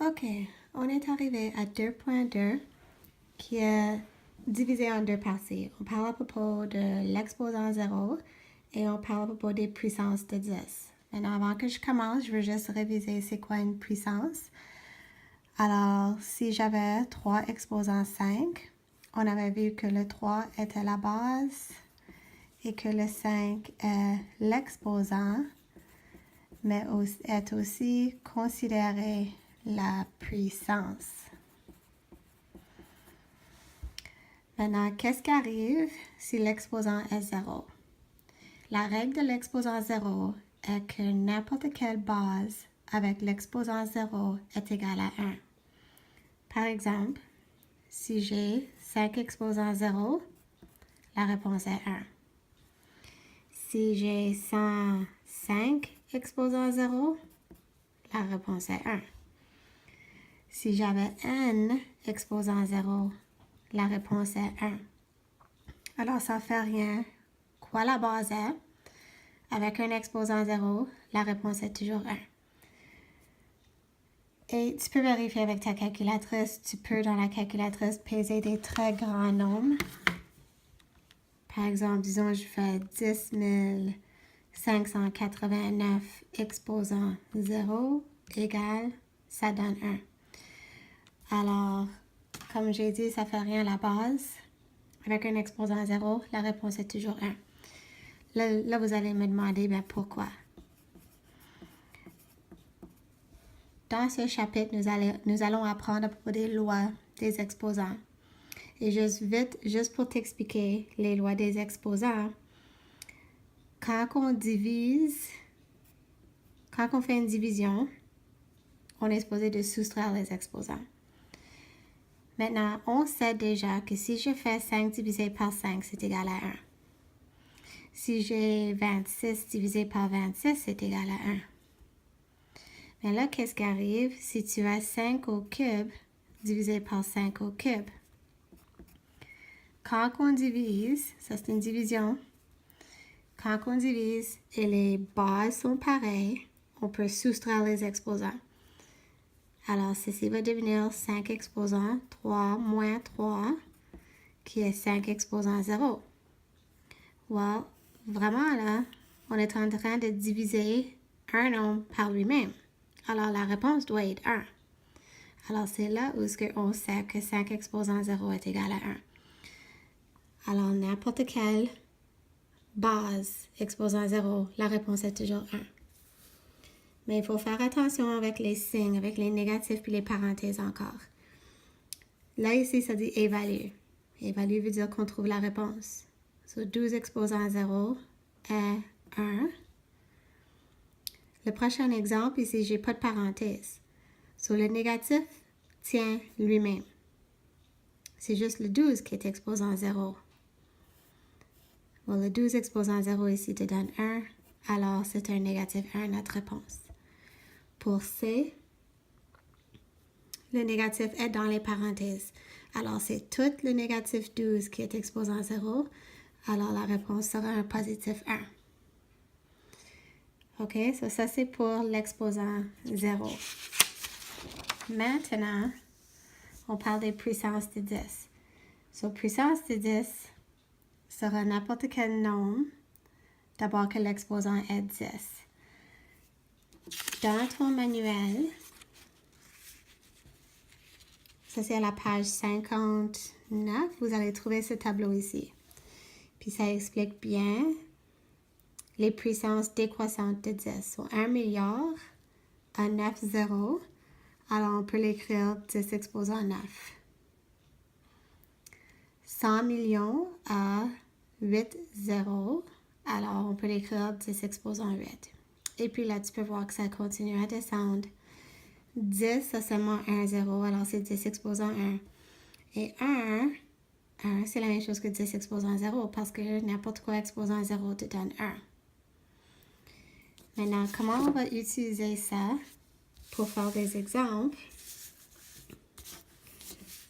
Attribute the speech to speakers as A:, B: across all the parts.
A: Ok, on est arrivé à 2.2 qui est divisé en deux parties. On parle à propos de l'exposant 0 et on parle à propos des puissances de 10. Maintenant, avant que je commence, je veux juste réviser c'est quoi une puissance. Alors, si j'avais 3 exposants 5, on avait vu que le 3 était la base et que le 5 est l'exposant, mais est aussi considéré la puissance. Maintenant, qu'est-ce qui arrive si l'exposant est 0? La règle de l'exposant 0 est que n'importe quelle base avec l'exposant 0 est égale à 1. Par exemple, si j'ai 5 exposants 0, la réponse est 1. Si j'ai 105 exposants 0, la réponse est 1. Si j'avais n exposants 0, la réponse est 1. Alors, ça ne fait rien quoi la base est. Avec un exposant 0, la réponse est toujours 1. Et tu peux vérifier avec ta calculatrice. Tu peux, dans la calculatrice, peser des très grands nombres. Par exemple, disons, je fais 10 589 exposant 0 égale, ça donne 1. Alors, comme j'ai dit, ça ne fait rien à la base. Avec un exposant 0, la réponse est toujours 1. Là, vous allez me demander pourquoi. Dans ce chapitre, nous allons apprendre à propos des lois des exposants. Et juste pour t'expliquer les lois des exposants, quand on fait une division, on est supposé de soustraire les exposants. Maintenant, on sait déjà que si je fais 5 divisé par 5, c'est égal à 1. Si j'ai 26 divisé par 26, c'est égal à 1. Mais là, qu'est-ce qui arrive si tu as 5 au cube divisé par 5 au cube? Quand on divise, ça c'est une division, quand on divise et les bases sont pareilles, on peut soustraire les exposants. Alors, ceci va devenir 5 exposants 3 moins 3, qui est 5 exposants 0. Well, vraiment là, on est en train de diviser un nombre par lui-même. Alors, la réponse doit être 1. Alors, c'est là où on sait que 5 exposants 0 est égal à 1. Alors, n'importe quelle base exposant 0, la réponse est toujours 1. Mais il faut faire attention avec les signes, avec les négatifs puis les parenthèses encore. Là, ici, ça dit évalue. Évalue veut dire qu'on trouve la réponse. So, 12 exposant 0 est 1. Le prochain exemple, ici, j'ai pas de parenthèse. So, le négatif tient lui-même. C'est juste le 12 qui est exposant 0. Bon, le 12 exposant 0 ici te donne 1. Alors, c'est un négatif 1, notre réponse. Pour C, le négatif est dans les parenthèses. Alors, c'est tout le négatif 12 qui est exposant 0. Alors, la réponse sera un positif 1. OK, ça c'est pour l'exposant 0. Maintenant, on parle des puissances de 10. So, puissance de 10 sera n'importe quel nombre, d'abord que l'exposant est 10. Dans ton manuel, ça c'est à la page 59, vous allez trouver ce tableau ici. Puis ça explique bien les puissances décroissantes de 10. So, 1 milliard à 9 zéros, alors on peut l'écrire 10 exposant 9. 100 millions à 8 zéros, alors on peut l'écrire 10 exposant 8. Et puis là, tu peux voir que ça continue à descendre. 10, ça seulement 1 zéro, alors c'est 10 exposant 1. Et 1, c'est la même chose que 10 exposant 0 parce que n'importe quoi exposant 0 te donne 1. Maintenant, comment on va utiliser ça pour faire des exemples?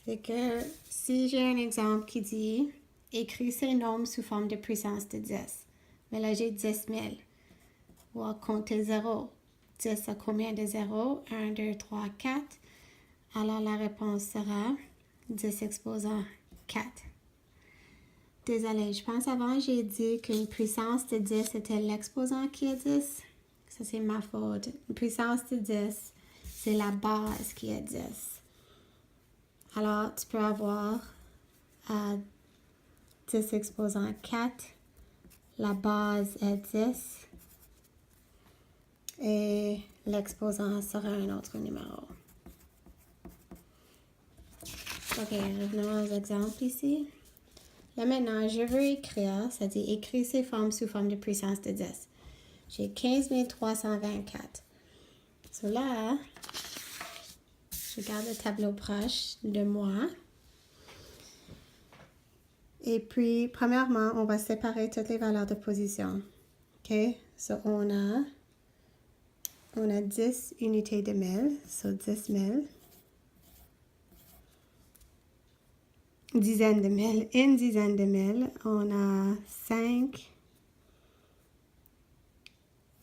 A: C'est que si j'ai un exemple qui dit « Écris ces nombres sous forme de puissance de 10 », mais là j'ai 10 000. Ou compter 0. 10 a combien de 0? 1, 2, 3, 4. Alors, la réponse sera 10 exposant 4. Désolée, je pense avant j'ai dit qu'une puissance de 10 était l'exposant qui est 10. Ça, c'est ma faute. Une puissance de 10, c'est la base qui est 10. Alors, tu peux avoir 10 exposant 4. La base est 10. Et l'exposant sera un autre numéro. Ok, revenons aux exemples ici. Là maintenant, je veux écrire, c'est-à-dire écrire ces formes sous forme de puissance de 10. J'ai 15 324. So là, je garde le tableau proche de moi. Et puis, premièrement, on va séparer toutes les valeurs de position. OK? So, on a 10 unités de 1000. So, 10 000. Dizaine de mille. Une dizaine de mille. On a 5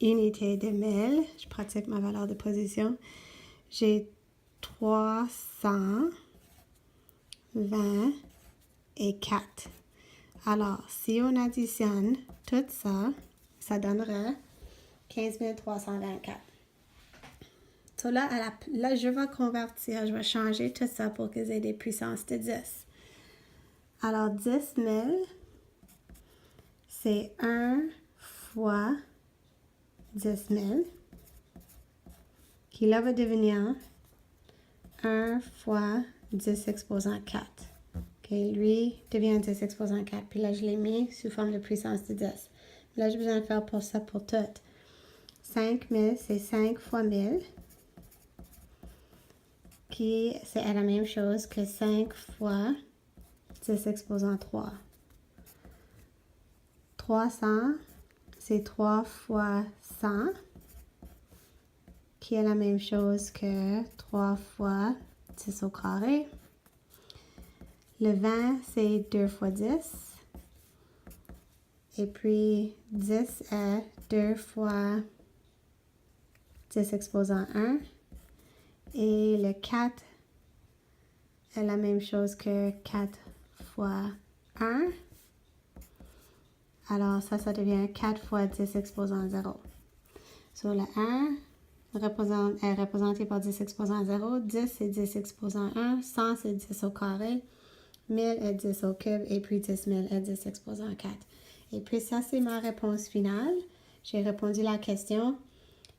A: unités de 1000. Je pratique ma valeur de position. J'ai 320 et 4. Alors, si on additionne tout ça, ça donnerait 15 324. So là, là, je vais convertir, je vais changer tout ça pour que j'ai des puissances de 10. Alors, 10 000, c'est 1 fois 10 000, qui là va devenir 1 fois 10 exposant 4. Okay, lui devient 10 exposant 4. Puis là, je l'ai mis sous forme de puissance de 10. Là, j'ai besoin de faire pour ça pour tout. 5 000, c'est 5 fois 1000. Qui c'est la même chose que 5 fois 10 exposant 3. 300, c'est 3 fois 100. Qui est la même chose que 3 fois 10 au carré. Le 20, c'est 2 fois 10. Et puis, 10 est 2 fois 10 exposant 1. Et le 4 est la même chose que 4 fois 1. Alors, ça devient 4 fois 10 exposant 0. Sur le 1 est représenté par 10 exposant 0. 10, c'est 10 exposant 1. 100, c'est 10 au carré. 1000 est 10 au cube. Et puis, 10 000 est 10 exposant 4. Et puis, ça, c'est ma réponse finale. J'ai répondu à la question,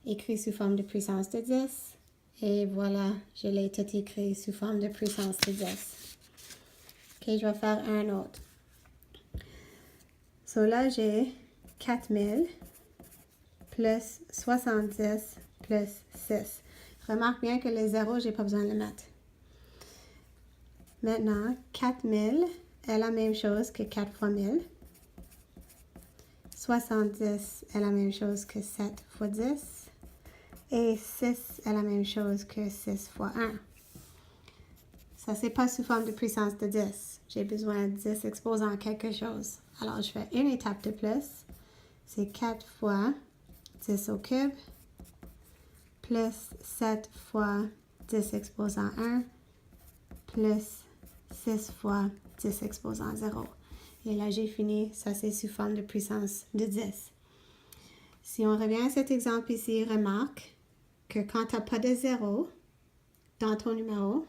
A: écrit sous forme de puissance de 10. Et voilà, je l'ai tout écrit sous forme de puissance de 10. Ok, je vais faire un autre. So là, j'ai 4000 plus 70 plus 6. Remarque bien que les zéros, je n'ai pas besoin de le mettre. Maintenant, 4000 est la même chose que 4 fois 1000. 70 est la même chose que 7 fois 10. Et 6 est la même chose que 6 fois 1. Ça, c'est pas sous forme de puissance de 10. J'ai besoin de 10 exposant quelque chose. Alors, je fais une étape de plus. C'est 4 fois 10 au cube plus 7 fois 10 exposant 1 plus 6 fois 10 exposant 0. Et là, j'ai fini. Ça, c'est sous forme de puissance de 10. Si on revient à cet exemple ici, remarque que quand tu n'as pas de 0 dans ton numéro,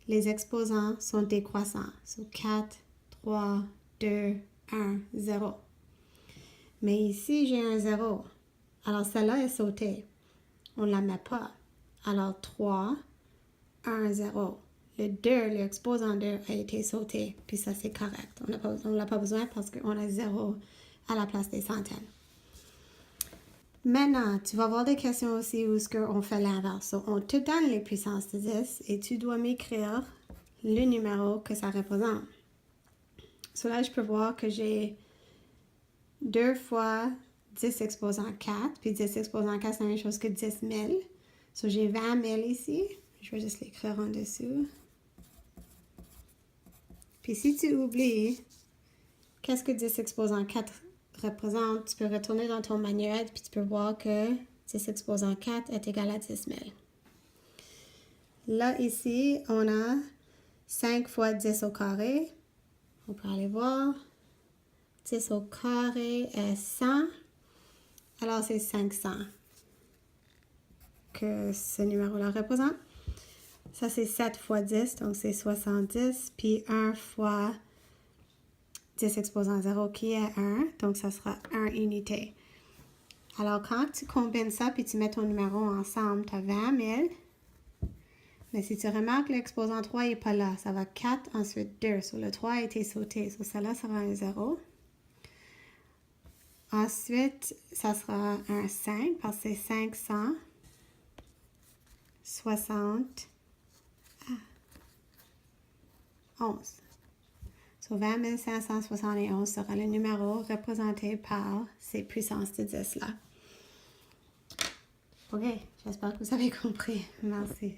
A: les exposants sont décroissants. So 4, 3, 2, 1, 0. Mais ici, j'ai un 0. Alors, celle-là est sautée. On ne la met pas. Alors, 3, 1, 0. Le 2, l'exposant 2 a été sauté. Puis ça, c'est correct. On n'a pas besoin parce qu'on a 0 à la place des centaines. Maintenant, tu vas avoir des questions aussi où on fait l'inverse. On te donne les puissances de 10 et tu dois m'écrire le numéro que ça représente. So là, je peux voir que j'ai 2 fois 10 exposant 4. Puis 10 exposant 4, c'est la même chose que 10 000. So j'ai 20 000 ici. Je vais juste l'écrire en dessous. Puis si tu oublies, qu'est-ce que 10 exposant 4 représente, tu peux retourner dans ton manuel puis tu peux voir que 10 exposant 4 est égal à 10 000. Là, ici, on a 5 fois 10 au carré. On peut aller voir. 10 au carré est 100. Alors, c'est 500 que ce numéro-là représente. Ça, c'est 7 fois 10, donc c'est 70. Puis 1 fois 10 exposant 0 qui est 1, donc ça sera 1 unité. Alors, quand tu combines ça puis tu mets ton numéro ensemble, tu as 20 000. Mais si tu remarques, l'exposant 3 n'est pas là. Ça va 4, ensuite 2. Sur le 3 a été sauté. Sur celle-là, ça va un 0. Ensuite, ça sera un 5 parce que c'est 571. So, 20 571 sera le numéro représenté par ces puissances de 10-là. OK, j'espère que vous avez compris. Merci.